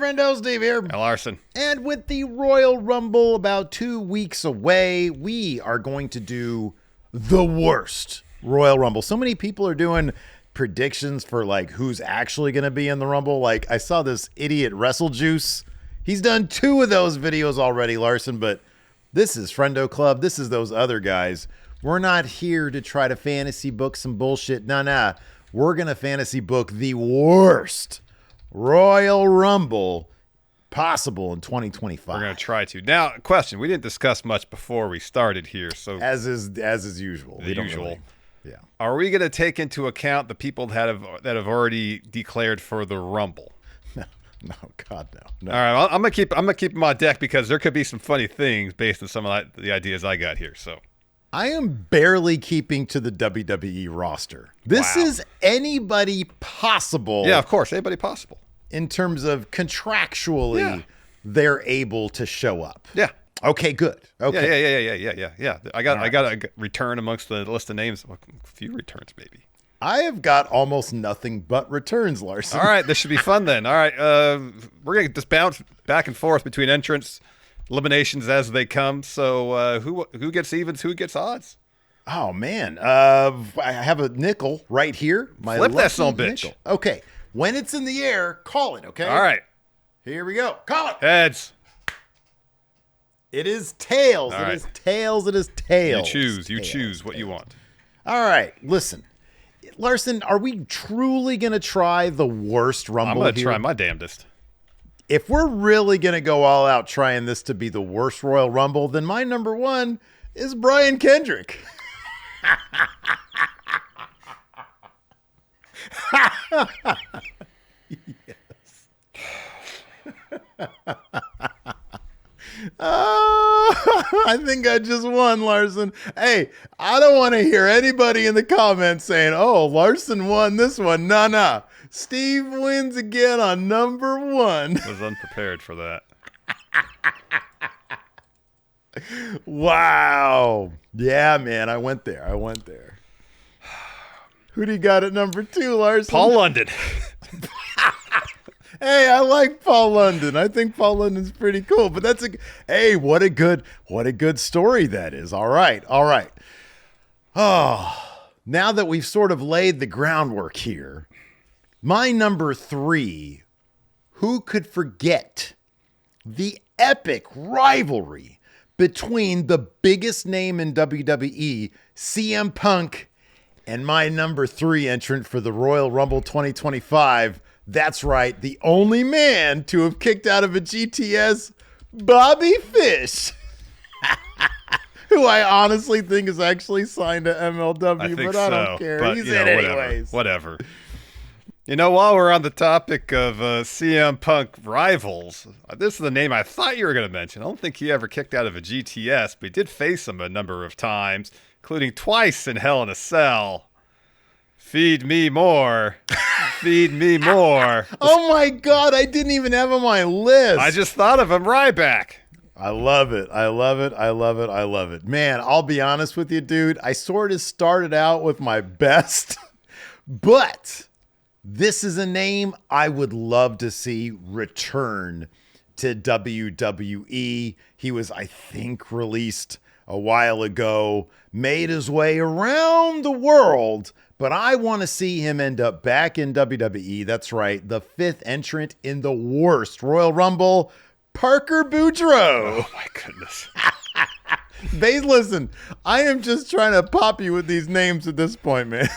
Friendo, Steve here. And Larson. And with the Royal Rumble about 2 weeks away, we are going to do the worst Royal Rumble. So many people are doing predictions for like who's actually going to be in the Rumble. Like I saw this idiot WrestleJuice. He's done 2 of those videos already, Larson, but this is Friendo Club. This is those other guys. We're not here to try to fantasy book some bullshit. Nah. We're going to fantasy book the worst Royal Rumble possible in 2025. We're going to try to. Now, question. We didn't discuss much before we started here. So As is usual. The usual. Really, yeah. Are we going to take into account the people that have already declared for the Rumble? No, God, no. All right, I'm gonna keep them on deck because there could be some funny things based on some of the ideas I got here. So I am barely keeping to the WWE roster. This is anybody possible. Yeah, of course, anybody possible. In terms of contractually, they're able to show up. Yeah. Okay, good. Okay. Yeah. I got a return amongst the list of names. A few returns, maybe. I have got almost nothing but returns, Larson. All right, this should be fun then. All right, we're going to just bounce back and forth between entrants, eliminations as they come. So who gets evens, who gets odds? Oh, man. I have a nickel right here. Flip that son of a bitch. Nickel. Okay, when it's in the air, call it, okay? All right. Here we go. Call it. Heads. It is tails. All It right. is tails. It is tails. You choose what you want. All right, listen. Larson, are we truly going to try the worst Rumble I'm going to here? try my damnedest. If we're really going to go all out trying this to be the worst Royal Rumble, then my number 1 is Brian Kendrick. Yes. I think I just won, Larson. Hey, I don't want to hear anybody in the comments saying, oh, Larson won this one. Nah. Steve wins again on number 1. I was unprepared for that. Wow. Yeah, man, I went there. Who do you got at number 2, Larson? Paul London. Hey, I like Paul London. I think Paul London's pretty cool. But what a good story that is. All right. Oh, now that we've sort of laid the groundwork here, my number 3, who could forget the epic rivalry between the biggest name in WWE, CM Punk, and my number 3 entrant for the Royal Rumble 2025. That's right, the only man to have kicked out of a GTS, Bobby Fish, who I honestly think is actually signed to MLW, but I don't care. But, he's in anyways. Whatever. You know, while we're on the topic of CM Punk rivals, this is the name I thought you were going to mention. I don't think he ever kicked out of a GTS, but he did face him a number of times, including twice in Hell in a Cell. Feed me more. Feed me more. Oh my God, I didn't even have him on my list. I just thought of him, Ryback. I love it. Man, I'll be honest with you, dude. I sort of started out with my best, but this is a name I would love to see return to WWE. He was, I think, released a while ago, made his way around the world, but I want to see him end up back in WWE. That's right, the 5th entrant in the worst Royal Rumble, Parker Boudreaux. Oh, my goodness. Listen, I am just trying to pop you with these names at this point, man.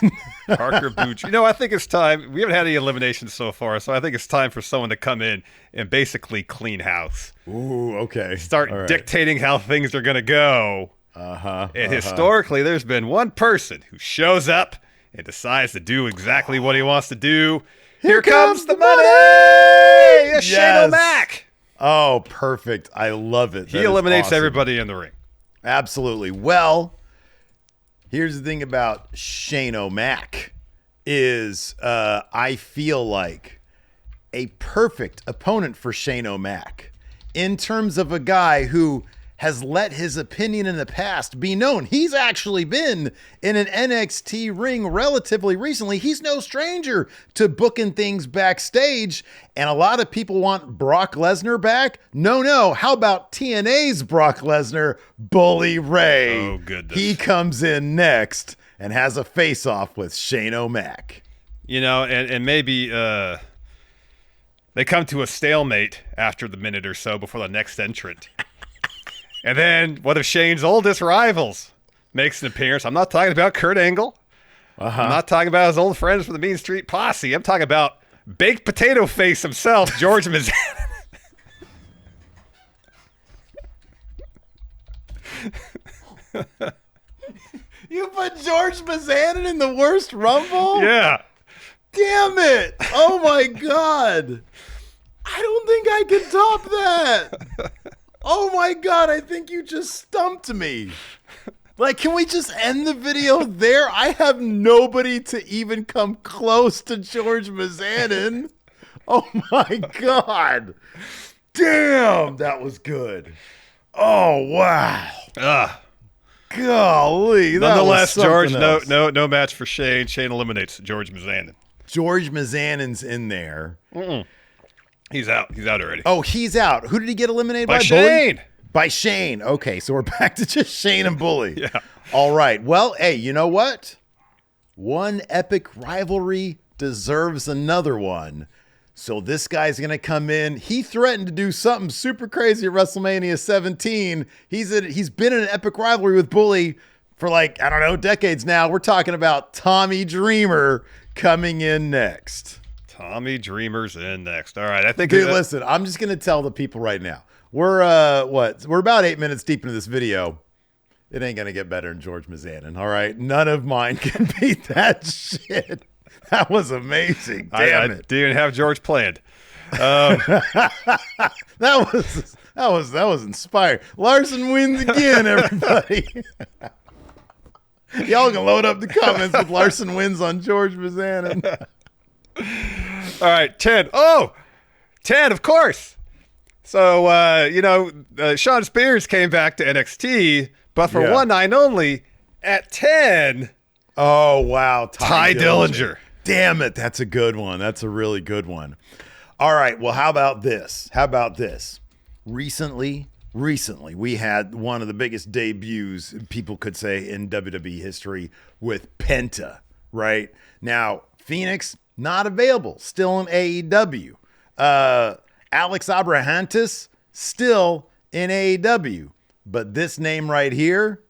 Parker Boudreaux. You know, I think it's time. We haven't had any eliminations so far, so I think it's time for someone to come in and basically clean house. Ooh, okay. Start dictating how things are going to go. And historically, there's been one person who shows up and decides to do exactly what he wants to do. Here comes the money! Yes. Shane O'Mac. Oh, perfect. I love it. He eliminates everybody in the ring. Absolutely. Well, here's the thing about Shane O'Mac is I feel like a perfect opponent for Shane O'Mac in terms of a guy who has let his opinion in the past be known. He's actually been in an NXT ring relatively recently. He's no stranger to booking things backstage, and a lot of people want Brock Lesnar back. No. How about TNA's Brock Lesnar, Bully Ray? Oh, goodness. He comes in next and has a face-off with Shane O'Mac. You know, and maybe they come to a stalemate after the minute or so before the next entrant. And then one of Shane's oldest rivals makes an appearance. I'm not talking about Kurt Angle. I'm not talking about his old friends from the Mean Street Posse. I'm talking about baked potato face himself, George Mizanin. You put George Mizanin in the worst Rumble? Yeah. Damn it. Oh, my God. I don't think I can top that. Oh, my God. I think you just stumped me. Like, can we just end the video there? I have nobody to even come close to George Mizanin. Oh, my God. Damn, that was good. Oh, wow. Golly. Nonetheless, George, else. no match for Shane. Shane eliminates George Mizanin. George Mizanin's in there. He's out. He's out already. Oh, he's out. Who did he get eliminated by? Shane. Bully? By Shane. Okay, so we're back to just Shane and Bully. Yeah. All right. Well, hey, you know what? One epic rivalry deserves another one. So this guy's going to come in. He threatened to do something super crazy at WrestleMania 17. He's been in an epic rivalry with Bully for decades now. We're talking about Tommy Dreamer coming in next. Tommy Dreamer's in next. All right. I think. Dude, listen, I'm just going to tell the people right now. We're about 8 minutes deep into this video. It ain't going to get better than George Mizanin. All right. None of mine can beat that shit. That was amazing. Damn it. I didn't even have George planned. That was inspiring. Larson wins again, everybody. Y'all can load up the comments with Larson wins on George Mizanin. All right, 10. Oh, 10, of course. So, Sean Spears came back to NXT, but for one night only at 10. Oh, wow. Ty Dillinger. Damn it. That's a good one. That's a really good one. All right. Well, how about this? Recently, we had one of the biggest debuts, people could say, in WWE history with Penta, right? Now, Phoenix, not available. Still in AEW. Alex Abrahantes, still in AEW. But this name right here,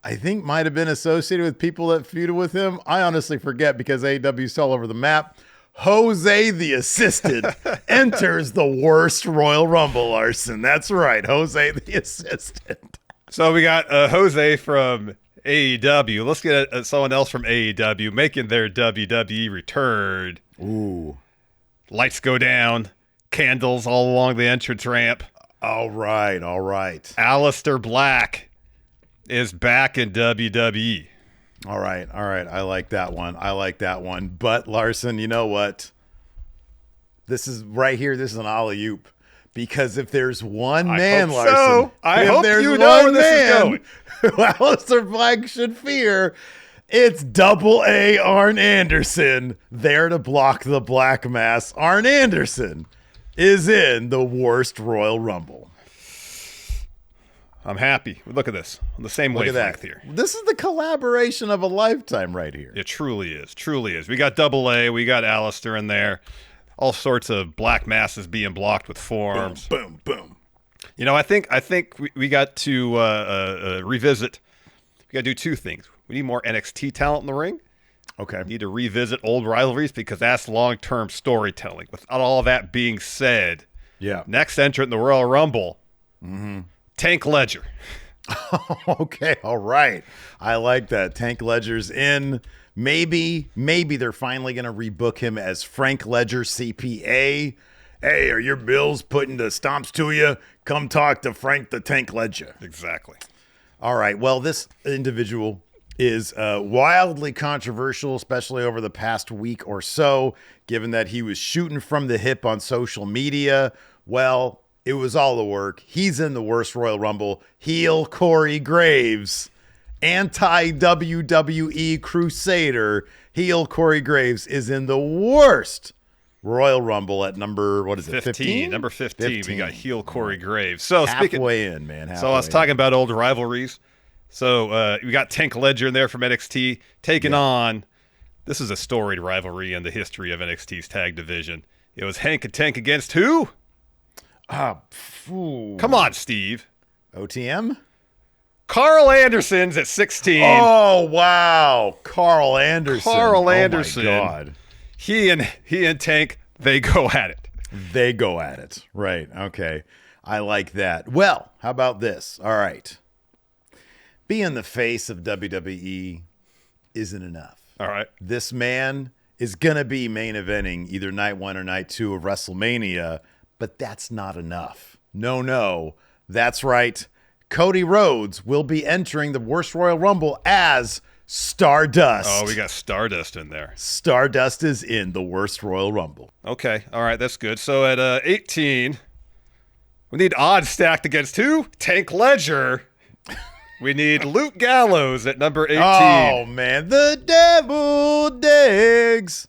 I think might have been associated with people that feuded with him. I honestly forget because AEW's all over the map. Jose the Assistant enters the worst Royal Rumble, Larson. That's right, Jose the Assistant. So we got Jose from AEW. Let's get someone else from AEW making their WWE return. Ooh. Lights go down. Candles all along the entrance ramp. All right. Aleister Black is back in WWE. All right. I like that one. But Larson, you know what? This is right here. This is an alley-oop. Because if there's one man, Larson, so. I hope you know where this is going. Who Aleister Black should fear, it's Double A Arn Anderson there to block the Black Mass. Arn Anderson is in the worst Royal Rumble. I'm happy. Look at this. On the same wavelength here. This is the collaboration of a lifetime right here. It truly is. We got Double A. We got Aleister in there. All sorts of black masses being blocked with forearms. Boom, boom, boom. You know, I think we got to revisit. We got to do two things. We need more NXT talent in the ring. Okay. We need to revisit old rivalries because that's long-term storytelling. Without all that being said, next entrant in the Royal Rumble, Tank Ledger. Okay, all right. I like that. Tank Ledger's in. Maybe they're finally going to rebook him as Frank Ledger CPA. Hey, are your bills putting the stomps to you? Come talk to Frank the Tank Ledger. Exactly. All right. Well, this individual is wildly controversial, especially over the past week or so, given that he was shooting from the hip on social media. Well, It was all the work. He's in the worst Royal Rumble. Heel Corey Graves. Anti-WWE Crusader. Heel Corey Graves is in the worst Royal Rumble at number, what is it, 15? Number 15. We got heel Corey Graves. So halfway in, man. So I was talking about old rivalries. So we got Tank Ledger in there from NXT taking on, this is a storied rivalry in the history of NXT's tag division. It was Hank and Tank against who? Come on, Steve. OTM? Carl Anderson's at 16. Oh, wow. Carl Anderson. Carl Anderson. Oh, my God. He and Tank, they go at it. They go at it. Right. Okay. I like that. Well, how about this? All right. Being the face of WWE isn't enough. All right. This man is going to be main eventing either night 1 or night 2 of WrestleMania, but that's not enough. No. That's right. Cody Rhodes will be entering the worst Royal Rumble as Stardust. Oh, we got Stardust in there. Stardust is in the worst Royal Rumble. Okay. All right. That's good. So at 18, we need odds stacked against who? Tank Ledger. We need Luke Gallows at number 18. Oh, man. The devil digs.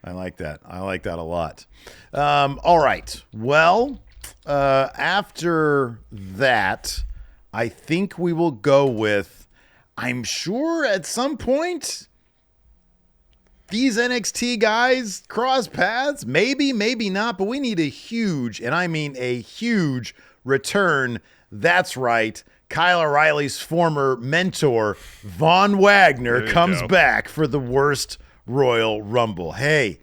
I like that. I like that a lot. All right. Well, after that, I think we will go with, I'm sure at some point, these NXT guys cross paths. Maybe, maybe not, but we need a huge, and I mean a huge return. That's right. Kyle O'Reilly's former mentor, Von Wagner, comes back for the worst Royal Rumble. Hey.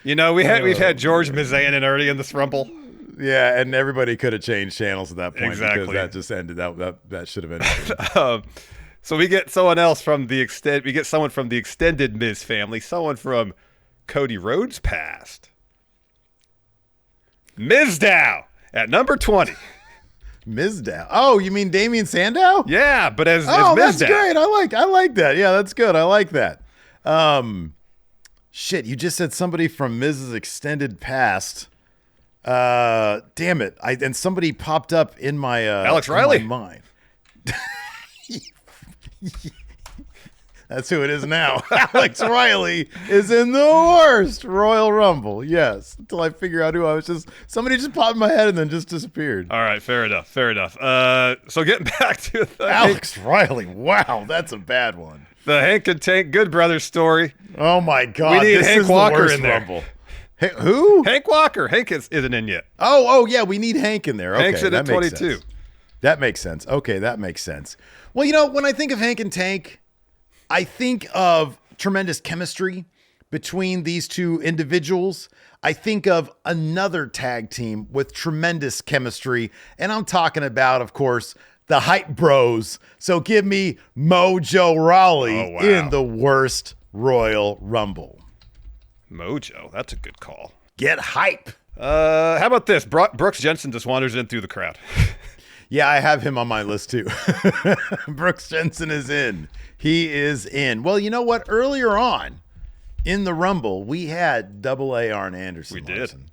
You know, we've had George Mizanin already in this Rumble. Yeah, and everybody could have changed channels at that point exactly. because that just ended. That should have ended. So we get someone else from the extent. We get someone from the extended Miz family. Someone from Cody Rhodes' past. Mizdow at number 20. Mizdow. Oh, you mean Damian Sandow? Yeah, but as Mizdow. That's great. I like that. Yeah, that's good. I like that. Shit, you just said somebody from Miz's extended past. Damn it. And somebody popped up in my Alex Riley. in my mind. That's who it is now. Alex Riley is in the worst Royal Rumble. Yes. Until I figure out who I was just. Somebody just popped in my head and then just disappeared. All right. Fair enough. So getting back to Alex Riley. Wow. That's a bad one. The Hank and Tank Good Brothers story. Oh, my God. We need this Hank is Walker the worst in there. Rumble. Hey, who? Hank Walker. Hank isn't in yet. Oh, yeah. We need Hank in there. Okay, Hank's in at 22. That makes sense. Okay, that makes sense. Well, you know, when I think of Hank and Tank, I think of tremendous chemistry between these two individuals. I think of another tag team with tremendous chemistry. And I'm talking about, of course, the Hype Bros. So give me Mojo Rawley in the worst Royal Rumble. Mojo, that's a good call. Get hype. How about this? Brooks Jensen just wanders in through the crowd. Yeah, I have him on my list too. Brooks Jensen is in. He is in. Well, you know what? Earlier on in the Rumble, we had AA Arn Anderson. We did. Larson.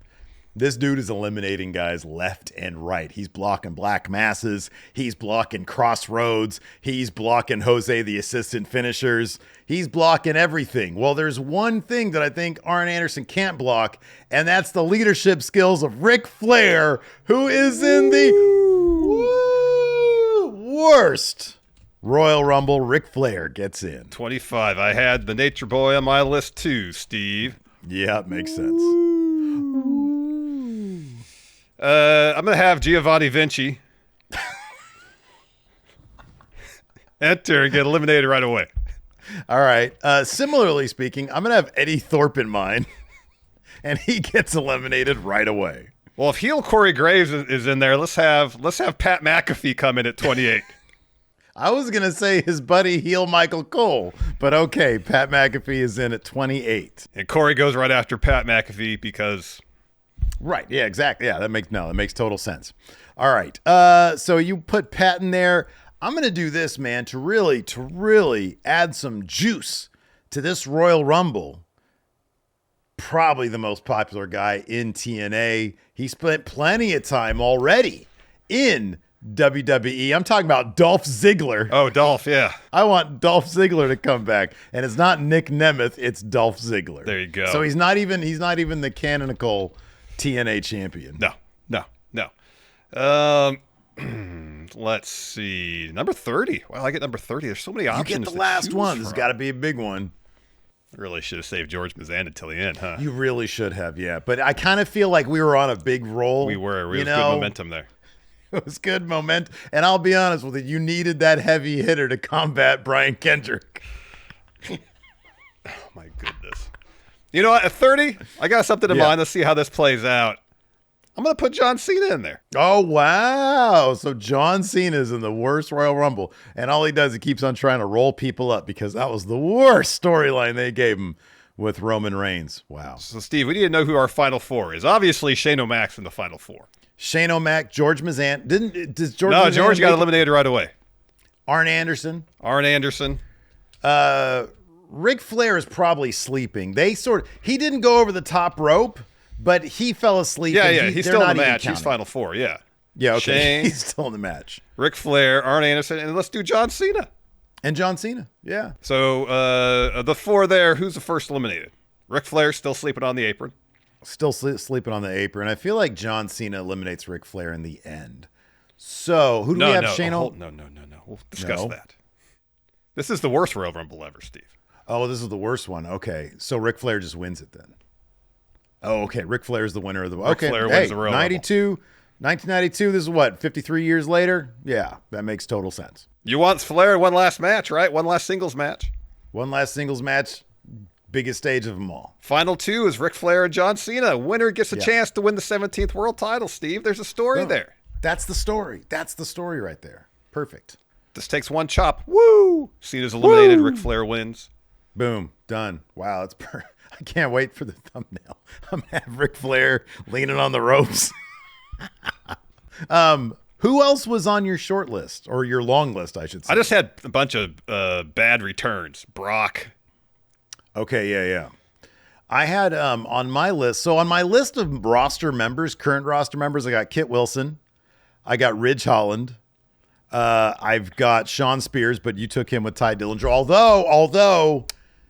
This dude is eliminating guys left and right. He's blocking Black Masses. He's blocking Crossroads. He's blocking Jose the Assistant Finishers. He's blocking everything. Well, there's one thing that I think Arn Anderson can't block, and that's the leadership skills of Ric Flair, who is in the worst Royal Rumble. Ric Flair gets in. 25. I had the Nature Boy on my list too, Steve. Yeah, it makes sense. I'm going to have Giovanni Vinci enter and get eliminated right away. All right. Similarly speaking, I'm going to have Eddie Thorpe in mind, and he gets eliminated right away. Well, if heel Corey Graves is in there, let's have Pat McAfee come in at 28. I was going to say his buddy heel Michael Cole, but okay, Pat McAfee is in at 28. And Corey goes right after Pat McAfee because... Right. Yeah, exactly. Yeah, that makes total sense. All right. So you put Pat in there. I'm going to do this, man, to really add some juice to this Royal Rumble. Probably the most popular guy in TNA. He spent plenty of time already in WWE. I'm talking about Dolph Ziggler. Oh, Dolph, yeah. I want Dolph Ziggler to come back, and it's not Nick Nemeth, it's Dolph Ziggler. There you go. So he's not even the canonical TNA champion. No. Let's see. Number 30. Well, I get number 30. There's so many options. You get the last one. This has got to be a big one. Really should have saved George Mazan until the end, huh? You really should have, yeah. But I kind of feel like we were on a big roll. We were. We had good momentum there. It was good momentum. And I'll be honest with you, you needed that heavy hitter to combat Brian Kendrick. Oh, my goodness. You know what? At 30, I got something in mind. Let's see how this plays out. I'm going to put John Cena in there. Oh, wow. So John Cena's in the worst Royal Rumble. And all he does, he keeps on trying to roll people up because that was the worst storyline they gave him with Roman Reigns. Wow. So, Steve, we need to know who our Final Four is. Obviously, Shane O'Mac's in the Final Four. Shane O'Mac, George Mazan. George No, George got eliminated right away. Arn Anderson. Ric Flair is probably sleeping. He didn't go over the top rope, but he fell asleep. Yeah, he's still in the match. He's Final Four, yeah. Yeah, okay. Shane, he's still in the match. Ric Flair, Arn Anderson, and let's do John Cena. And John Cena, yeah. So the four there, who's the first eliminated? Ric Flair still sleeping on the apron. Still sleeping on the apron. I feel like John Cena eliminates Ric Flair in the end. So who do we have? Shane No. We'll discuss that. This is the worst Royal Rumble ever, Steve. Oh, this is the worst one. Okay, so Ric Flair just wins it then. Oh, okay. Ric Flair's the winner of the. Okay, Ric Flair wins the Royal 1992. This is what, 53 years later? Yeah, that makes total sense. You want Flair one last match, right? One last singles match. One last singles match. Biggest stage of them all. Final two is Ric Flair and John Cena. Winner gets a chance to win the 17th world title, Steve. There's a story there. That's the story. That's the story right there. Perfect. This takes one chop. Woo! Cena's eliminated. Ric Flair wins. Boom. Done. Wow, that's perfect. I can't wait for the thumbnail. I'm going to have Ric Flair leaning on the ropes. Who else was on your short list? Or your long list, I should say. I just had a bunch of bad returns. Brock. Okay, yeah. I had on my list, so on my list of roster members, current roster members, I got Kit Wilson. I got Ridge Holland. I've got Sean Spears, but you took him with Ty Dillinger. Although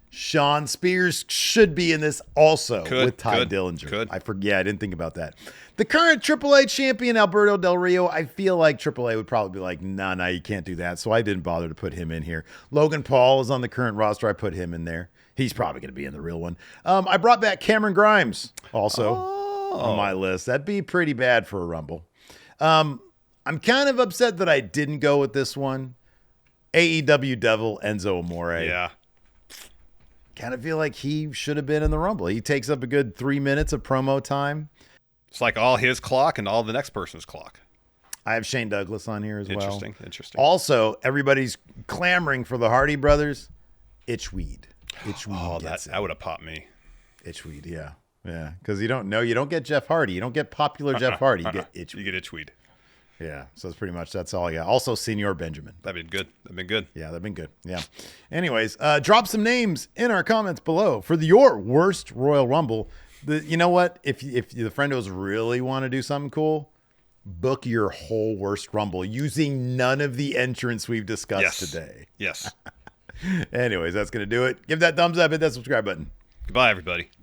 Sean Spears should be in this also with Ty Dillinger. I didn't think about that. The current AAA champion, Alberto Del Rio, I feel like AAA would probably be like, nah, you can't do that. So I didn't bother to put him in here. Logan Paul is on the current roster. I put him in there. He's probably going to be in the real one. I brought back Cameron Grimes also on my list. That'd be pretty bad for a Rumble. I'm kind of upset that I didn't go with this one. AEW Devil, Enzo Amore. Yeah. Kind of feel like he should have been in the Rumble. He takes up a good 3 minutes of promo time. It's like all his clock and all the next person's clock. I have Shane Douglas on here as well. Interesting. Also, everybody's clamoring for the Hardy Brothers. Itchweed. That would have popped me. Itchweed, yeah. Because you don't get Jeff Hardy. You don't get popular Jeff Hardy. You get Itchweed. You get Itchweed. Yeah, so it's pretty much that's all I got. Also, Senor Benjamin. That'd been good. Yeah, that'd been good. Yeah. Anyways, drop some names in our comments below for your worst Royal Rumble. You know what? If the friendos really want to do something cool, book your whole worst Rumble using none of the entrants we've discussed today. Yes. Anyways, that's going to do it. Give that thumbs up, hit that subscribe button. Goodbye, everybody.